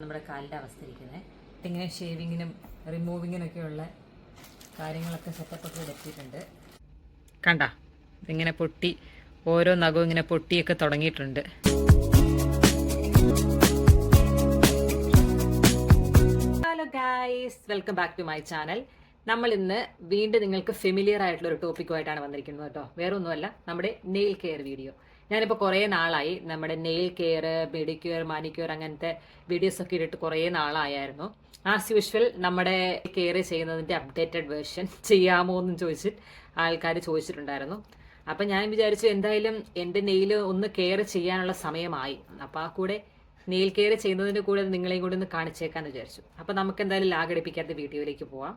നമ്മുടെ കാലിൻ്റെ അവസ്ഥ ഇരിക്കുന്നത് ഇങ്ങനെ ഷേവിങ്ങിനും റിമൂവിങ്ങിനൊക്കെയുള്ള കാര്യങ്ങളൊക്കെ സെറ്റപ്പൊക്കെ എത്തിയിട്ടുണ്ട്. കണ്ട ഇതിങ്ങനെ പൊട്ടി ഓരോ നഖവും ഇങ്ങനെ പൊട്ടിയൊക്കെ തുടങ്ങിയിട്ടുണ്ട്. Hello guys, welcome back to my channel. നമ്മൾ ഇന്ന് വീണ്ടും നിങ്ങൾക്ക് ഫെമിലിയർ ആയിട്ടുള്ള ഒരു ടോപ്പിക്കുമായിട്ടാണ് വന്നിരിക്കുന്നത് കേട്ടോ. വേറെ ഒന്നുമല്ല, നമ്മുടെ നെയിൽ കെയർ വീഡിയോ. ഞാനിപ്പോൾ കുറേ നാളായി നമ്മുടെ നെയിൽ കെയർ, പെഡിക്യൂർ, മാനിക്യൂർ അങ്ങനത്തെ വീഡിയോസൊക്കെ ഇട്ടിട്ട് കുറേ നാളായിരുന്നു. ആസ് യൂഷ്വൽ നമ്മുടെ കെയർ ചെയ്യുന്നതിൻ്റെ അപ്ഡേറ്റഡ് വേർഷൻ ചെയ്യാമോ എന്നും ചോദിച്ചിട്ട് ആൾക്കാർ ചോദിച്ചിട്ടുണ്ടായിരുന്നു. അപ്പം ഞാൻ വിചാരിച്ചു എന്തായാലും എൻ്റെ നെയിൽ ഒന്ന് കെയർ ചെയ്യാനുള്ള സമയമായി. അപ്പോൾ ആ കൂടെ നെയിൽ കെയർ ചെയ്യുന്നതിൻ്റെ കൂടെ നിങ്ങളെയും കൂടി ഒന്ന് കാണിച്ചേക്കാന്ന് വിചാരിച്ചു. അപ്പോൾ നമുക്ക് എന്തായാലും ലാഗടിപ്പിക്കാത്ത വീഡിയോയിലേക്ക് പോവാം.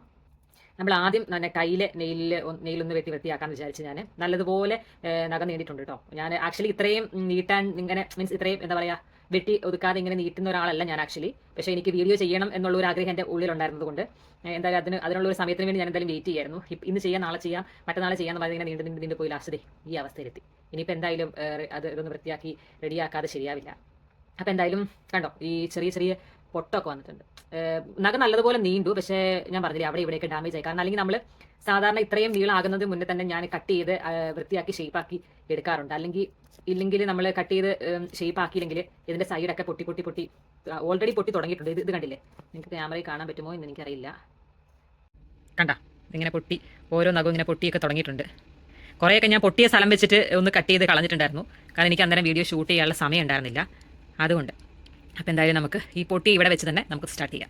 നമ്മൾ ആദ്യം തന്നെ കയ്യിലെ നെയിലൊന്ന് വൃത്തിയാക്കാന്ന് വിചാരിച്ച് ഞാൻ നല്ലതുപോലെ നഖം നീണ്ടിട്ടുണ്ട് കേട്ടോ. ഞാൻ ആക്ച്വലി ഇത്രയും നീട്ടാൻ ഇങ്ങനെ മീൻസ് ഇത്രയും എന്താ പറയുക വെട്ടി ഒതുക്കാതെ ഇങ്ങനെ നീട്ടുന്ന ഒരാളല്ല ഞാൻ ആക്ച്വലി. പക്ഷേ എനിക്ക് വീഡിയോ ചെയ്യണം എന്നുള്ള ഒരു ആഗ്രഹം എൻ്റെ ഉള്ളിലുണ്ടായിരുന്നത് കൊണ്ട് എന്തായാലും അതിനുള്ള ഒരു സമയത്തിന് വേണ്ടി ഞാൻ എന്തായാലും വെയിറ്റ് ചെയ്യായിരുന്നു. ഇന്ന് ചെയ്യാം, നാളെ ചെയ്യാം, മറ്റന്നാളെ ചെയ്യാമെന്ന് പറഞ്ഞ് ഇങ്ങനെ നീണ്ടു പോയി ലാസ്റ്റ് ഈ അവസ്ഥയിലെത്തി. ഇനിയിപ്പോൾ എന്തായാലും ഇതൊന്ന് വൃത്തിയാക്കി റെഡിയാക്കാതെ ശരിയാവില്ല. അപ്പോൾ എന്തായാലും കണ്ടോ ഈ ചെറിയ പൊട്ടൊക്കെ വന്നിട്ടുണ്ട്. നഖം നല്ലതുപോലെ നീണ്ടു, പക്ഷേ ഞാൻ പറഞ്ഞില്ലേ അവിടെ ഇവിടെയൊക്കെ ഡാമേജ് ആയി. കാരണം അല്ലെങ്കിൽ നമ്മൾ സാധാരണ ഇത്രയും നീളാകുന്നതിന് മുന്നേ തന്നെ ഞാൻ കട്ട് ചെയ്ത് വൃത്തിയാക്കി ഷേപ്പാക്കി എടുക്കാറുണ്ട്. ഇല്ലെങ്കിൽ നമ്മൾ കട്ട് ചെയ്ത് ഷേപ്പാക്കിയില്ലെങ്കിൽ ഇതിൻ്റെ സൈഡൊക്കെ പൊട്ടി ഓൾറെഡി പൊട്ടി തുടങ്ങിയിട്ടുണ്ട്. ഇത് കണ്ടില്ലേ, നിങ്ങൾക്ക് ക്യാമറയിൽ കാണാൻ പറ്റുമോ എന്ന് എനിക്കറിയില്ല. കണ്ട ഇങ്ങനെ പൊട്ടി ഓരോ നഖവും ഇങ്ങനെ പൊട്ടിയൊക്കെ തുടങ്ങിയിട്ടുണ്ട്. കുറേയൊക്കെ ഞാൻ പൊട്ടിയ സ്ഥലം വെച്ചിട്ട് ഒന്ന് കട്ട് ചെയ്ത് കളഞ്ഞിട്ടുണ്ടായിരുന്നു. കാരണം എനിക്ക് അന്നേരം വീഡിയോ ഷൂട്ട് ചെയ്യാനുള്ള സമയം ഉണ്ടായിരുന്നില്ല, അതുകൊണ്ട്. അപ്പോൾ എന്തായാലും നമുക്ക് ഈ പൊട്ടി ഇവിടെ വെച്ച് തന്നെ നമുക്ക് സ്റ്റാർട്ട് ചെയ്യാം.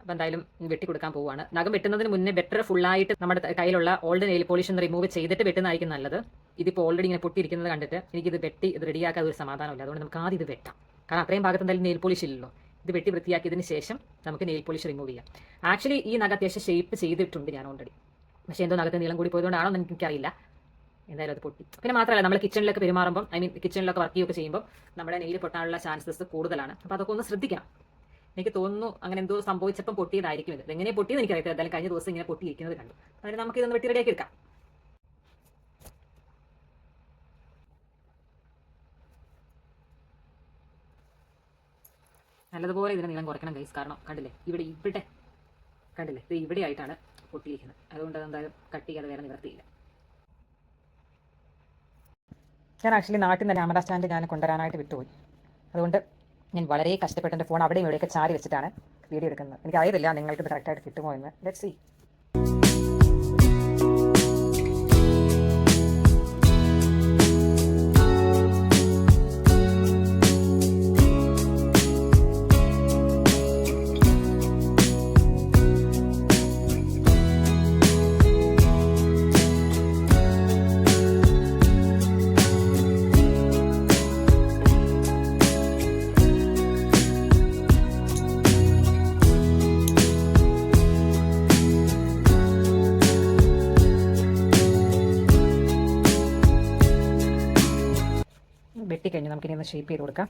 അപ്പോൾ എന്തായാലും വെട്ടി കൊടുക്കാൻ പോവുകയാണ്. നഖം വെട്ടുന്നതിന് മുന്നേ ബെറ്റർ ഫുള്ളായിട്ട് നമ്മുടെ കയ്യിലുള്ള ഓൾഡ് നെയിൽ പോളിഷ് ഒന്ന് റിമൂവ് ചെയ്തിട്ട് വെട്ടുന്നതായിരിക്കും നല്ലത്. ഇതിപ്പോൾ ഓൾറെഡി ഇങ്ങനെ പൊട്ടിയിരിക്കുന്നത് കണ്ടിട്ട് എനിക്കിത് വെട്ടി ഇത് റെഡിയാക്കാതെ ഒരു സമാധാനമില്ല. അതുകൊണ്ട് നമുക്ക് ആദ്യം ഇത് വെട്ടാം. കാരണം അത്രയും ഭാഗത്ത് എന്തായാലും നെയിൽ പോളിഷ് ഇല്ലല്ലോ. ഇത് വെട്ടി വൃത്തിയാക്കിയതിന് ശേഷം നമുക്ക് നെയിൽ പോളിഷ് റിമൂവ് ചെയ്യാം. ആക്ച്വലി ഈ നഖം അത്യാവശ്യം ഷേപ്പ് ചെയ്തിട്ടുണ്ട് ഞാൻ ഓൾറെഡി. പക്ഷേ എന്തോ നഖത്തെ നീളം കൂടി പോയതുകൊണ്ടാണോ എന്ന് എനിക്കറിയില്ല. എന്തായാലും അത് പൊട്ടി. പിന്നെ മാത്രമല്ല നമ്മൾ കിച്ചണിലൊക്കെ പെരുമാറുമ്പോൾ കിച്ചണിലൊക്കെ വർക്ക് ചെയ്യുകയൊക്കെ ചെയ്യുമ്പോൾ നമ്മുടെ നെയിൽ പൊട്ടാനുള്ള ചാൻസസ് കൂടുതലാണ്. അപ്പോൾ അതൊക്കെ ഒന്ന് ശ്രദ്ധിക്കണം. എനിക്ക് തോന്നുന്നു അങ്ങനെ എന്തോ സംഭവിച്ചപ്പം പൊട്ടിയതായിരിക്കും ഇത്. എങ്ങനെ പൊട്ടിയെന്ന് എനിക്കറിയാം. എന്തായാലും കഴിഞ്ഞ ദിവസം ഇങ്ങനെ പൊട്ടിയിരിക്കുന്നത് കണ്ടു. അതിന് നമുക്ക് ഇതൊന്ന് വെട്ടി റെഡിയാക്കി എടുക്കാം. നല്ലതുപോലെ ഇതിന് നീളം കുറയ്ക്കണം ഗൈസ്. കാരണം കണ്ടില്ലേ ഇവിടെ കണ്ടില്ലേ ഇത് ഇവിടെ ആയിട്ടാണ് പൊട്ടിയിരിക്കുന്നത്. അതുകൊണ്ട് അതെന്തായാലും കട്ട് ചെയ്യാതെ വേറെ നിവർത്തിയില്ല. ഞാൻ ആക്ച്വലി നാട്ടിൽ നിന്ന് ക്യാമറ സ്റ്റാൻഡ് ഞാൻ കൊണ്ടുവരാനായിട്ട് വിട്ടുപോയി. അതുകൊണ്ട് ഞാൻ വളരെ കഷ്ടപ്പെട്ട് എൻ്റെ ഫോൺ അവിടെയും ഇവിടെയൊക്കെ ചാരി വെച്ചിട്ടാണ് വീഡിയോ എടുക്കുന്നത്. എനിക്കറിയില്ല നിങ്ങൾക്ക് ഇത് കറക്റ്റായിട്ട് കിട്ടുമോ എന്ന്. Let's see. വെട്ടിക്കഴിഞ്ഞ് നമുക്കിനി ഒന്ന് ഷേപ്പ് ചെയ്ത് കൊടുക്കാം.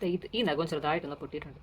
ഈ നഖവും ചെറുതായിട്ടൊന്ന് പൊട്ടിയിട്ടുണ്ട്.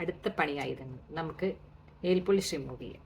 അടുത്ത പണിയായിരുന്നു. നമുക്ക് നെയിൽ പോളിഷ് റിമൂവ് ചെയ്യാം.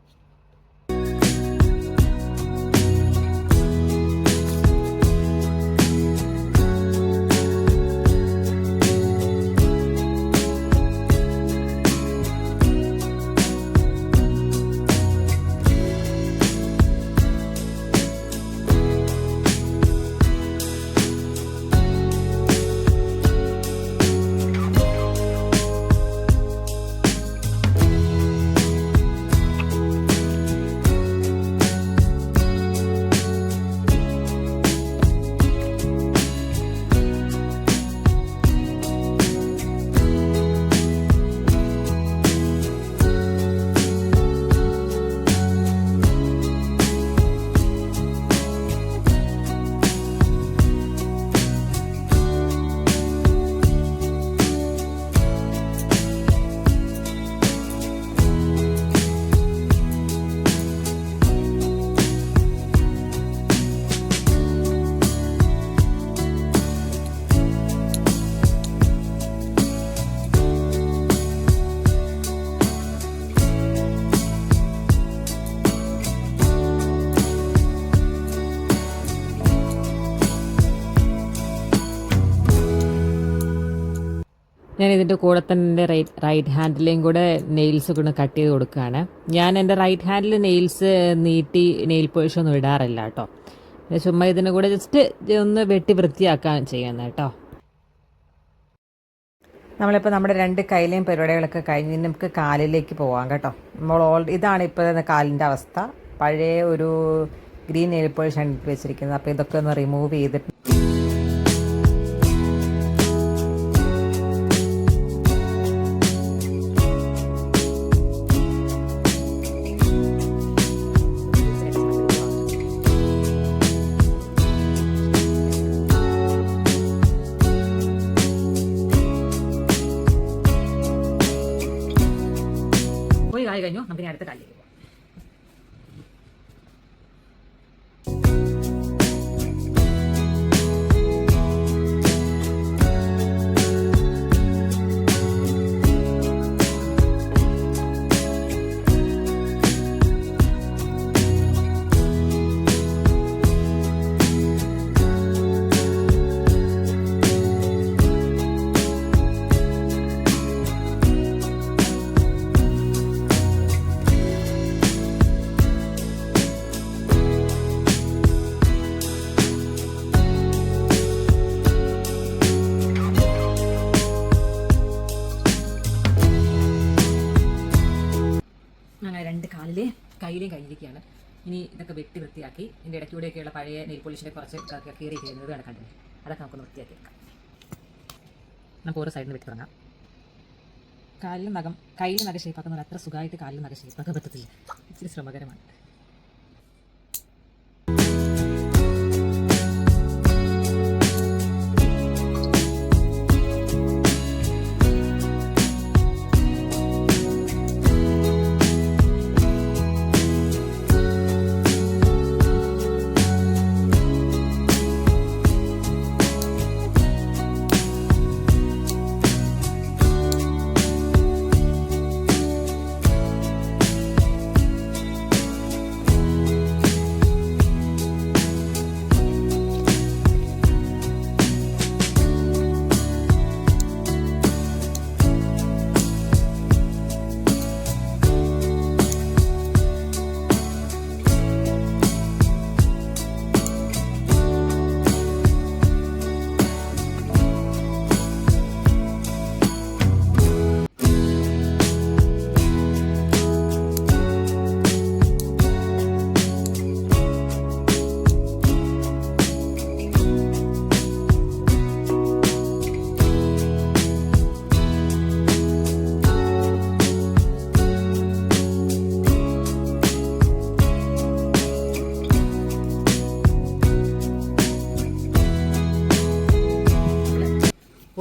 ഞാൻ ഇതിൻ്റെ കൂടെ തന്നെ എൻ്റെ റൈറ്റ് ഹാൻഡിലേയും കൂടെ നെയിൽസ് ഒക്കെ ഒന്ന് കട്ട് ചെയ്ത് കൊടുക്കുകയാണ്. ഞാൻ എൻ്റെ റൈറ്റ് ഹാൻഡിൽ നെയിൽസ് നീട്ടി നെയിൽ പോളിഷ് ഒന്നും ഇടാറില്ല കേട്ടോ. ചുമ്മാ ഇതിൻ്റെ കൂടെ ജസ്റ്റ് ഒന്ന് വെട്ടി വൃത്തിയാക്കാൻ ചെയ്യുന്നത് കേട്ടോ. നമ്മളിപ്പോൾ നമ്മുടെ 2 കൈയിലെയും പരിപാടികളൊക്കെ കഴിഞ്ഞ് നമുക്ക് കാലിലേക്ക് പോകാം കേട്ടോ. ഇതാണ് ഇപ്പോൾ കാലിൻ്റെ അവസ്ഥ. പഴയ ഒരു ഗ്രീൻ നെയിൽ പോളിഷാണ് ഇട്ട് വെച്ചിരിക്കുന്നത്. അപ്പോൾ ഇതൊക്കെ ഒന്ന് റിമൂവ് ചെയ്തിട്ട് കാല് കഴിഞ്ഞു. നമുക്ക് അടുത്ത കാലിലേക്ക് പോകാം. അങ്ങനെ 2 കയ്യിലേയും കഴിഞ്ഞിരിക്കുകയാണ്. ഇനി ഇതൊക്കെ വെട്ടി വൃത്തിയാക്കി ഇതിൻ്റെ ഇടയ്ക്കൂടെയൊക്കെയുള്ള പഴയ നെയിൽ പോളിഷിൻ്റെ കുറച്ച് കീറി ചെയ്യുന്നത് കണ്ടില്ലേ, അതൊക്കെ നമുക്കൊന്ന് വൃത്തിയാക്കി വെക്കാം. നമുക്ക് ഓരോ സൈഡിൽ നിന്ന് വെട്ടി തുടങ്ങാം. കയ്യിൽ നഖ ഷേപ്പാക്കുന്നത് അത്ര സുഖമായിട്ട് കാലിൽ നഖ ഷേപ്പാക്കാൻ പറ്റത്തില്ല. ഇച്ചിരി ശ്രമകരമാണ്.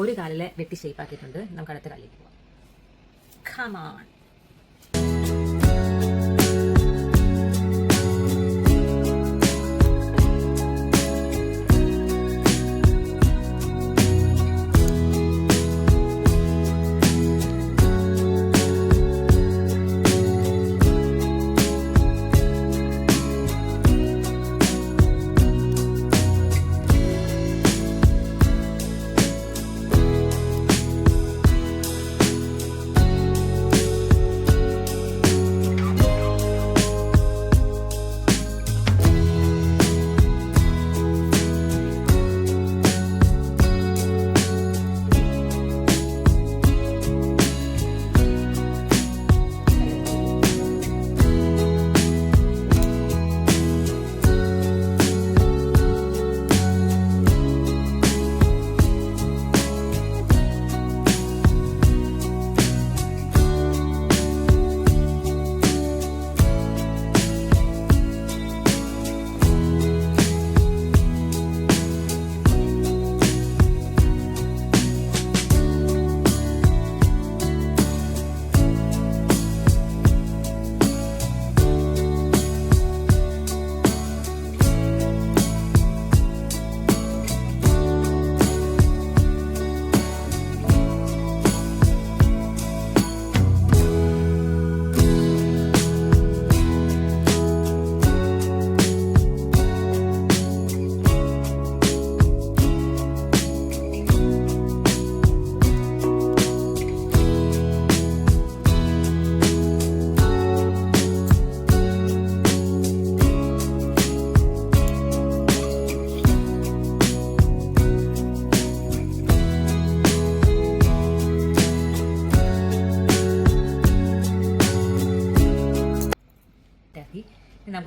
ഒരു കാലിലെ വെട്ടി ഷേപ്പാക്കിയിട്ടുണ്ട്. നമുക്ക് അടുത്ത കാലിലേക്ക് പോകാം. Come on.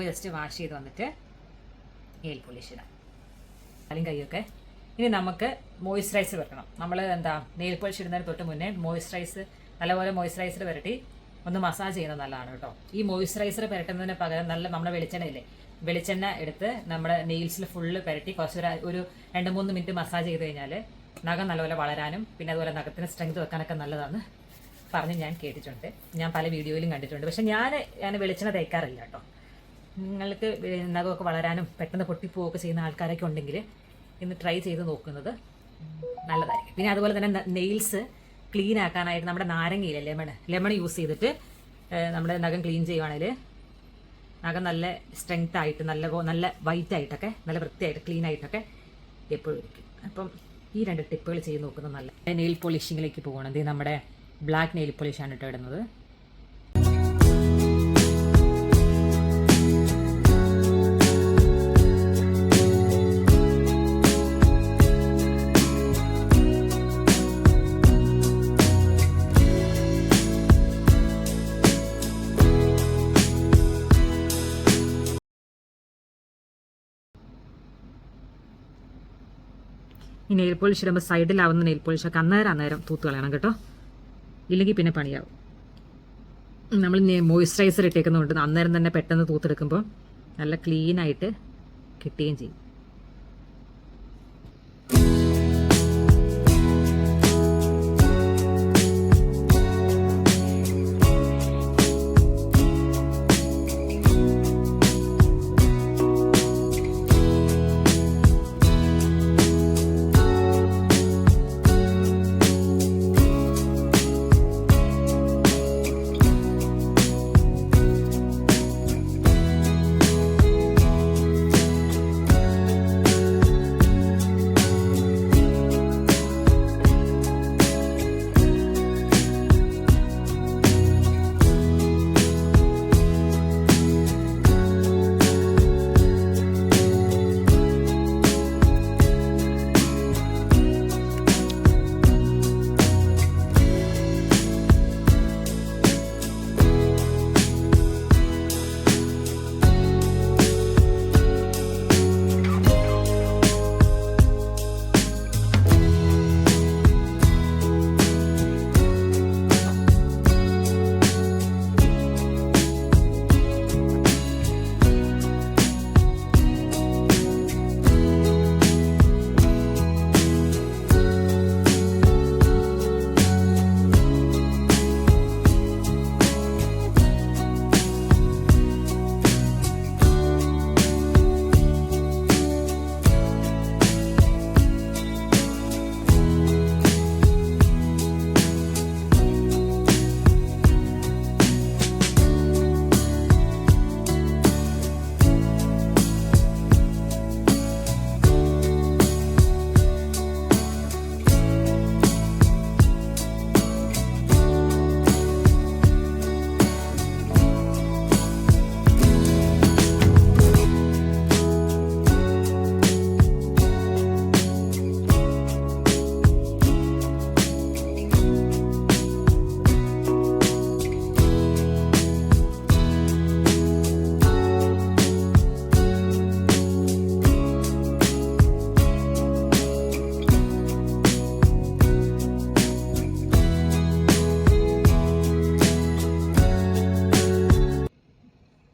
ജസ്റ്റ് വാഷ് ചെയ്ത് വന്നിട്ട് നെയിൽ പോളിഷ് ഇടാം, കാലും കൈയൊക്കെ. ഇനി നമുക്ക് മോയ്സ്ചറൈസർ വെക്കണം. നമ്മൾ നെയിൽ പോളിഷ് ഇടുന്നതിന് തൊട്ട് മുന്നേ നല്ലപോലെ മോയ്സ്ചറൈസർ പുരട്ടി ഒന്ന് മസാജ് ചെയ്യുന്നത് നല്ലതാണ് കേട്ടോ. ഈ മോയ്സ്ചറൈസർ പുരട്ടുന്നതിന് പകരം നമ്മുടെ വെളിച്ചെണ്ണ എടുത്ത് നമ്മുടെ നെയിൽസിൽ ഫുള്ള് പുരട്ടി ഒരു 2-3 മിനിറ്റ് മസാജ് ചെയ്ത് കഴിഞ്ഞാൽ നഖം നല്ലപോലെ വളരാനും പിന്നെ അതുപോലെ നഖത്തിന് സ്ട്രെങ്ത് വെക്കാനൊക്കെ നല്ലതാണ് പറഞ്ഞ് ഞാൻ കേട്ടിട്ടുണ്ട്. ഞാൻ പല വീഡിയോയിലും കണ്ടിട്ടുണ്ട്. പക്ഷെ ഞാൻ വെളിച്ചെണ്ണ തേക്കാറില്ല കേട്ടോ. നിങ്ങൾക്ക് നഖമൊക്കെ വളരാനും പെട്ടെന്ന് പൊട്ടിപ്പോവുകയൊക്കെ ചെയ്യുന്ന ആൾക്കാരൊക്കെ ഉണ്ടെങ്കിൽ ഇന്ന് ട്രൈ ചെയ്ത് നോക്കുന്നത് നല്ലതായിരിക്കും. പിന്നെ അതുപോലെ തന്നെ നെയിൽസ് ക്ലീൻ ആക്കാനായിട്ട് നമ്മുടെ നാരങ്ങയിലെ ലെമൺ യൂസ് ചെയ്തിട്ട് നമ്മുടെ നഖം ക്ലീൻ ചെയ്യുവാണെങ്കിൽ നഖം നല്ല സ്ട്രെങ്ത് ആയിട്ട് നല്ല വൈറ്റ് ആയിട്ടൊക്കെ നല്ല വൃത്തിയായിട്ട് ക്ലീൻ ആയിട്ടൊക്കെ എപ്പോഴും ഇരിക്കും. അപ്പം ഈ 2 ടിപ്പുകൾ ചെയ്ത് നോക്കുന്നത് നല്ല. നെയിൽ പോളിഷിങ്ങിലേക്ക് പോകണം. ഇത് നമ്മുടെ ബ്ലാക്ക് നെയിൽ പോളിഷാണ് കേട്ടോ ഇടുന്നത്. ഈ നെയിൽ പോളിഷ് ഇടുമ്പോൾ സൈഡിലാവുന്ന നെയിൽ പോളിഷൊക്കെ അന്നേരം തൂത്ത് കളയണം കേട്ടോ, ഇല്ലെങ്കിൽ പിന്നെ പണിയാവും. നമ്മൾ മോയ്സ്ചറൈസർ ഇട്ടേക്കുന്നതുകൊണ്ട് അന്നേരം തന്നെ പെട്ടെന്ന് തൂത്തെടുക്കുമ്പോൾ നല്ല ക്ലീനായിട്ട് കിട്ടുകയും ചെയ്യും.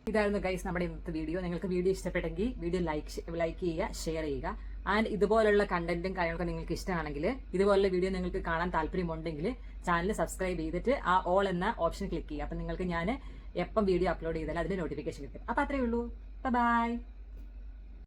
ഇതായിരുന്നു ഗൈസ് നമ്മുടെ ഇന്നത്തെ വീഡിയോ. നിങ്ങൾക്ക് വീഡിയോ ഇഷ്ടപ്പെട്ടെങ്കിൽ വീഡിയോ ലൈക്ക് ചെയ്യുക, ഷെയർ ചെയ്യുക. ആൻഡ് ഇതുപോലുള്ള കണ്ടന്റും കാര്യങ്ങളൊക്കെ നിങ്ങൾക്ക് ഇഷ്ടമാണെങ്കിൽ, ഇതുപോലുള്ള വീഡിയോ നിങ്ങൾക്ക് കാണാൻ താല്പര്യമുണ്ടെങ്കിൽ ചാനൽ സബ്സ്ക്രൈബ് ചെയ്തിട്ട് ആ ഓൾ എന്ന ഓപ്ഷൻ ക്ലിക്ക് ചെയ്യുക. അപ്പം നിങ്ങൾക്ക് ഞാൻ എപ്പം വീഡിയോ അപ്ലോഡ് ചെയ്താലും അതിന്റെ നോട്ടിഫിക്കേഷൻ കിട്ടും. അപ്പം അത്രയേ ഉള്ളൂ. ബൈ.